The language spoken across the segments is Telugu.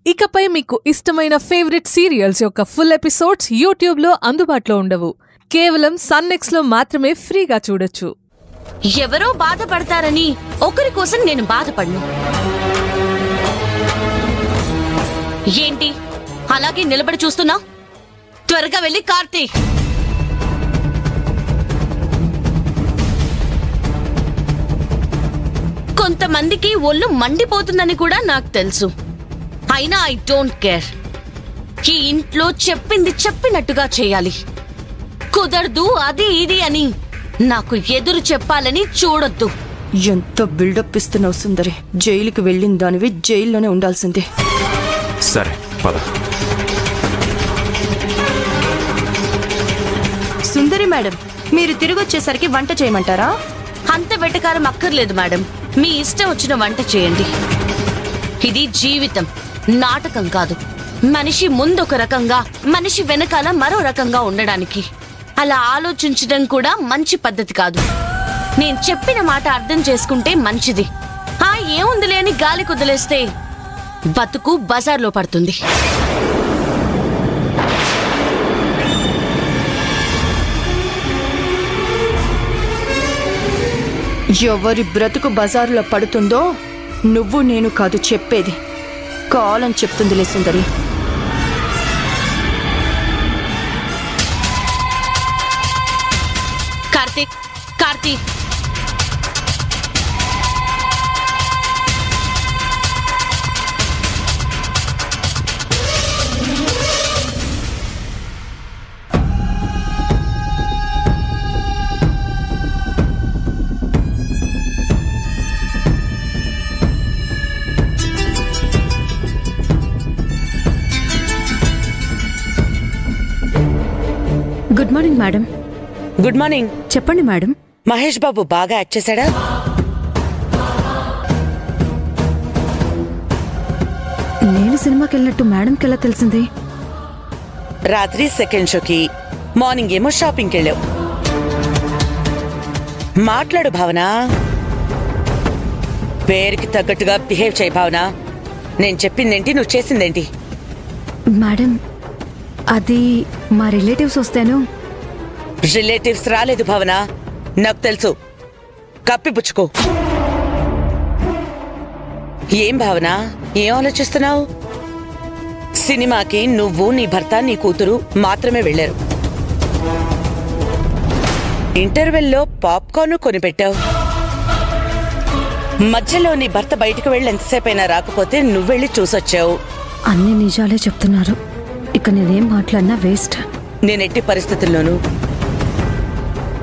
ఇకపై మీకు ఇష్టమైన ఫేవరెట్ సీరియల్స్ యొక్క ఫుల్ ఎపిసోడ్స్ యూట్యూబ్లో అందుబాటులో ఉండవు. కేవలం సన్నెక్స్లో మాత్రమే ఫ్రీగా చూడొచ్చు. ఎవరో బాధపడతారని ఒకరి కోసం నేను బాధపడను. ఏంటి అలాగే నిలబడి చూస్తున్నా? త్వరగా వెళ్ళి కార్తీక్. కొంతమందికి ఒళ్ళు మండిపోతుందని కూడా నాకు తెలుసు. అయినా ఐ డోంట్ కేర్. ఈ ఇంట్లో చెప్పింది చెప్పినట్టుగా చేయాలి. కుదరదు అది ఇది అని నాకు ఎదురు చెప్పాలని చూడొద్దు. ఎంత బిల్డప్ ఇస్తున్నావు సుందరి? జైలుకి వెళ్ళిన దానివి జైల్లోనే ఉండాల్సిందే. సరే పద. సుందరి మేడం, మీరు తిరిగొచ్చేసరికి వంట చేయమంటారా? అంత వెటకారం అక్కర్లేదు మేడం. మీ ఇష్టం వచ్చిన వంట చేయండి. ఇది జీవితం, నాటకం కాదు. మనిషి ముందొక రకంగా, మనిషి వెనకాల మరో రకంగా ఉండడానికి. అలా ఆలోచించడం కూడా మంచి పద్ధతి కాదు. నేను చెప్పిన మాట అర్థం చేసుకుంటే మంచిది. ఏముందిలే అని గాలి కుదిలేస్తే బతుకు బజార్లో పడుతుంది. ఎవరి బ్రతుకు బజారులో పడుతుందో నువ్వు నేను కాదు చెప్పేది, కాలం చెప్తుందిలే Sundari. Karthik, Karthik, good morning madam. Good morning. చెప్పండి మేడం. మహేష్ బాబు బాగా యాక్ట్ చేశాడా? నేను సినిమాకి వెళ్ళినట్టు మేడంకి ఎలా తెలిసింది? రాత్రి సెకండ్ షోకి, మార్నింగ్ ఏమో షాపింగ్కి వెళ్ళావు. మాట్లాడు భావన. పేరుకి తగ్గట్టుగా బిహేవ్ చేయి భావన. నేను చెప్పిందేంటి, నువ్వు చేసిందేంటి? మేడం, అది మా రిలేటివ్స్ వస్తేను. రిలేటివ్స్ రాలేదు భావన, నాకు తెలుసు. కప్పిపుచ్చుకో. ఏం భావన, ఏం ఆలోచిస్తున్నావు? సినిమాకి నువ్వు, నీ భర్త, నీ కూతురు మాత్రమే వెళ్లారు. ఇంటర్వెల్లో పాప్కార్న్ కొనిపెట్టావు. మధ్యలో నీ భర్త బయటకు వెళ్ళి ఎంతసేపైనా రాకపోతే నువ్వెళ్ళి చూసొచ్చావు. అన్ని నిజాలే చెప్తున్నారు. ఇక నేనేం మాట్లాడినా వేస్ట్. నేనెట్టి పరిస్థితుల్లోనూ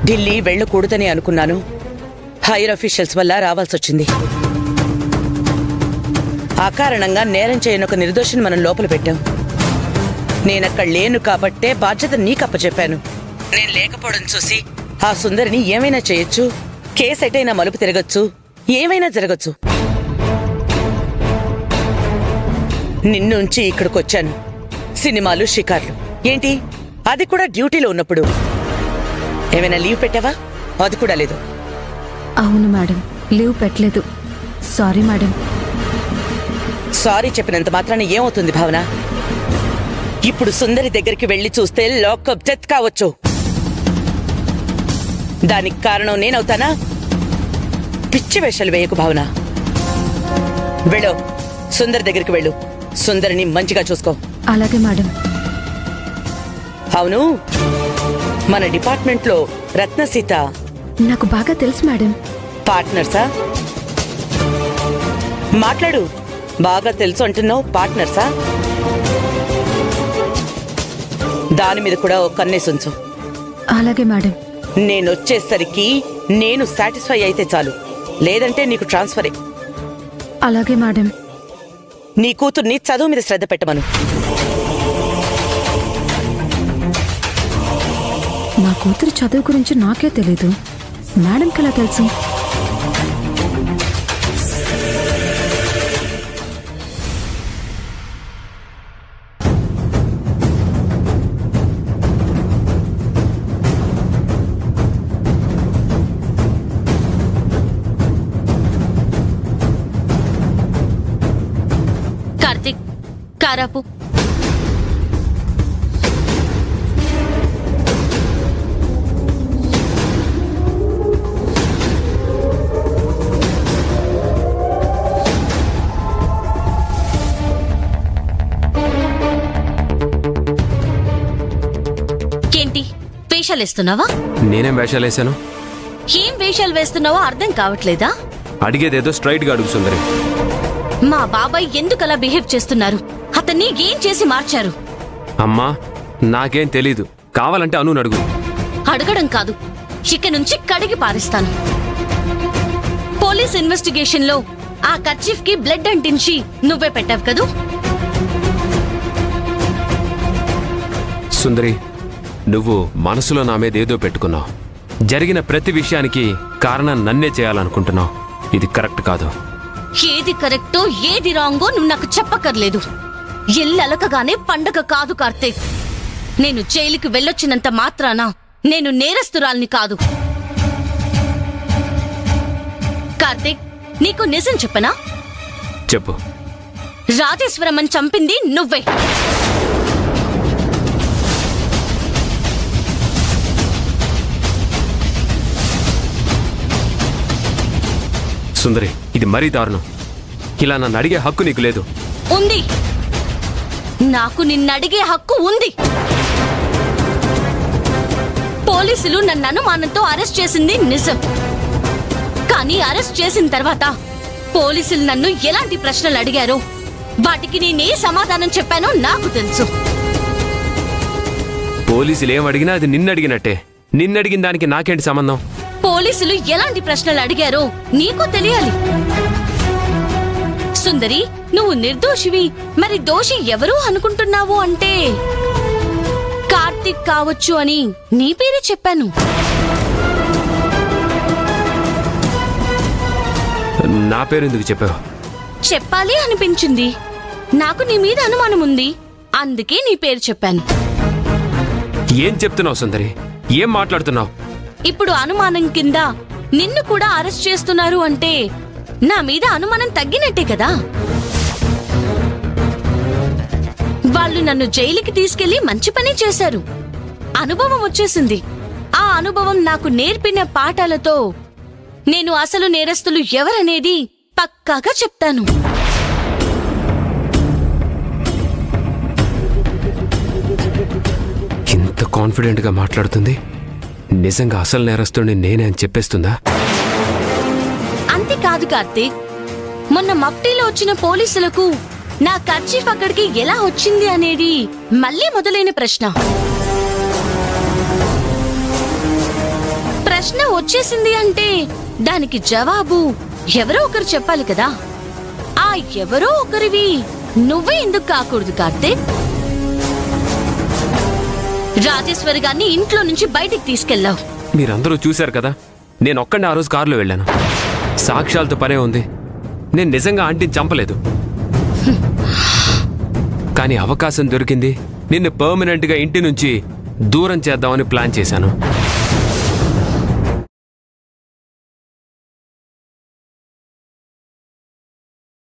ఢిల్లీ వెళ్ళకూడదని అనుకున్నాను. హైయర్ అఫీషియల్స్ వల్ల రావాల్సొచ్చింది. ఆ కారణంగా నేరం చేయని ఒక నిర్దోషిని మనం లోపల పెట్టాం. నేనక్కడ లేను కాబట్టే బాధ్యత నీకప్పచెప్పాను. నేను లేకపోవడం చూసి ఆ సుందరిని ఏమైనా చేయొచ్చు. కేసు ఎటైనా మలుపు తిరగచ్చు, ఏమైనా జరగచ్చు. నిన్నుంచి ఇక్కడికొచ్చాను. సినిమాలు, షికార్లు ఏంటి, అది కూడా డ్యూటీలో ఉన్నప్పుడు. ఏమైనా లీవ్ పెట్టావా? అది కూడా లేదు. అవును మేడం, లీవ్ పెట్టలేదు. Sorry madam. సారీ చెప్పినంత మాత్రాన ఏమవుతుంది భావన? ఇప్పుడు సుందరి దగ్గరికి వెళ్లి చూస్తే లాకప్ డెత్ కావచ్చు. దానికి కారణం నేనవుతానా? పిచ్చి వేషాలు వేయకు భావన. వెళ్ళు, సుందరి దగ్గరికి వెళ్ళు. సుందరిని మంచిగా చూసుకో. అలాగే మేడం. అవును, మన డిపార్ట్మెంట్లో రత్నసీత నాకు బాగా తెలుసు మేడం. పార్ట్నర్సా? మాట్లాడు. బాగా తెలుసు అంటున్నావు, పార్ట్నర్సా? దాని మీద కూడా ఒక కన్నేసి ఉంచు. అలాగే మేడం. నేనొచ్చేసరికి నేను సాటిస్ఫై అయితే చాలు, లేదంటే నీకు ట్రాన్స్ఫరే. అలాగే మేడం. నీ కూతుర్ని చదువు మీద శ్రద్ధ పెట్టమను. నా కూతురు చదువు గురించి నాకే తెలీదు, మేడంకి ఎలా తెలుసు? కారాపు. ఏంటి వేషాలేస్తున్నావా? నేనేం వేషాలేసాను? ఏం వేషాలు వేస్తున్నావో అర్థం కావట్లేదా? అడిగేదేదో స్ట్రైట్ గా అడుగు సుందరి. మా బాబాయ్ ఎందుకలా బిహేవ్ చేస్తున్నారు? అతన్ని ఏం చేసి మార్చారు? అమ్మా నాకేం తెలీదు. కావాలంటే అను అడుగు. అడగడం కాదు, ఇక నుంచి కడిగి పారిస్తాను. పోలీస్ ఇన్వెస్టిగేషన్ లో ఆ కర్చీఫ్ కి బ్లడ్ అంటించి నువ్వే పెట్టావు కదూ? సుందరి, నువ్వు మనసులో నా మీద ఏదో పెట్టుకున్నావు. జరిగిన ప్రతి విషయానికి కారణం నన్నే చేయాలనుకుంటున్నావు. ఇది కరెక్ట్ కాదు. ఏది కరెక్టో ఏది రాంగో నువ్వు నాకు చెప్పక్కర్లేదు. ఇల్లలకగానే పండగ కాదు కార్తీక్. నేను జైలుకి వెళ్ళొచ్చినంత మాత్రాన నేను నేరస్తురాల్ని కాదు. కార్తీక్, నీకు నిజం చెప్పనా? చెప్పు. రాజేశ్వరమ్మని చంపింది నువ్వే. సుందరి, ఇది మరీ దారుణం. ఇలా నన్ను అడిగే హక్కు నీకు లేదు. ఉంది. నాకు నిన్నడిగే హక్కు ఉంది. పోలీసులు నన్ను అనుమానంతో అరెస్ట్ చేసింది నిజం. కానీ అరెస్ట్ చేసిన తర్వాత పోలీసులు నన్ను ఎలాంటి ప్రశ్నలు అడిగారో వాటికి నేనే సమాధానం చెప్పానో నాకు తెలుసు. పోలీసులు ఏం అడిగినా అది నిన్నడిగినట్టే. నిన్నడిగిన దానికి నాకేంటి సంబంధం? పోలీసులు ఎలాంటి ప్రశ్నలు అడిగారో నీకు తెలియాలి. సుందరి, నువ్వు నిర్దోషివి. మరి దోషి ఎవరు అనుకుంటున్నావు అంటే కార్తీక్ కావచ్చు అని నీ పేరే చెప్పాను. నా పేరు ఎందుకు చెప్పావు? చెప్పాలి అనిపించింది. నాకు నీ మీద అనుమానం ఉంది, అందుకే నీ పేరు చెప్పాను. ఏం చెప్తున్నావు సుందరి? ఏం మాట్లాడుతున్నావు? ఇప్పుడు అనుమానం కింద నిన్ను కూడా అరెస్ట్ చేస్తున్నారు అంటే నా మీద అనుమానం తగ్గినట్టే కదా. వాళ్ళు నన్ను జైలుకి తీసుకెళ్లి మంచి పని చేశారు. అనుభవం వచ్చేసింది. ఆ అనుభవం నాకు నేర్పిన పాఠాలతో నేను అసలు నేరస్తులు ఎవరనేది పక్కాగా చెప్తాను. ఇంత కాన్ఫిడెంట్ గా మాట్లాడుతుంది. నిజంగా అసలు నేరస్తుడిని నేనే అని చెప్పేస్తుందా? అంతేకాదు కార్తీక్, మొన్న మఫ్టీలో వచ్చిన పోలీసులకు నా కర్చీఫ్ అక్కడికి ఎలా వచ్చింది అనేది మళ్ళీ మొదలైన ప్రశ్న. ప్రశ్న వచ్చేసింది అంటే దానికి జవాబు ఎవరో ఒకరు చెప్పాలి కదా. ఆ ఎవరో ఒకరివి నువ్వే ఎందుకు కాకూడదు కార్తీక్? రాజేశ్వరి గారిని ఇంట్లో నుంచి బయటికి తీసుకెళ్లావు. మీరందరూ చూశారు కదా, నేను ఒక్కడే ఆ రోజు కారులో వెళ్ళాను. సాక్ష్యాలతో పనే ఉంది. నేను నిజంగా ఆంటీని చంపలేదు. కానీ అవకాశం దొరికింది. నిన్ను పర్మనెంట్ గా ఇంటి నుంచి దూరం చేద్దామని ప్లాన్ చేశాను.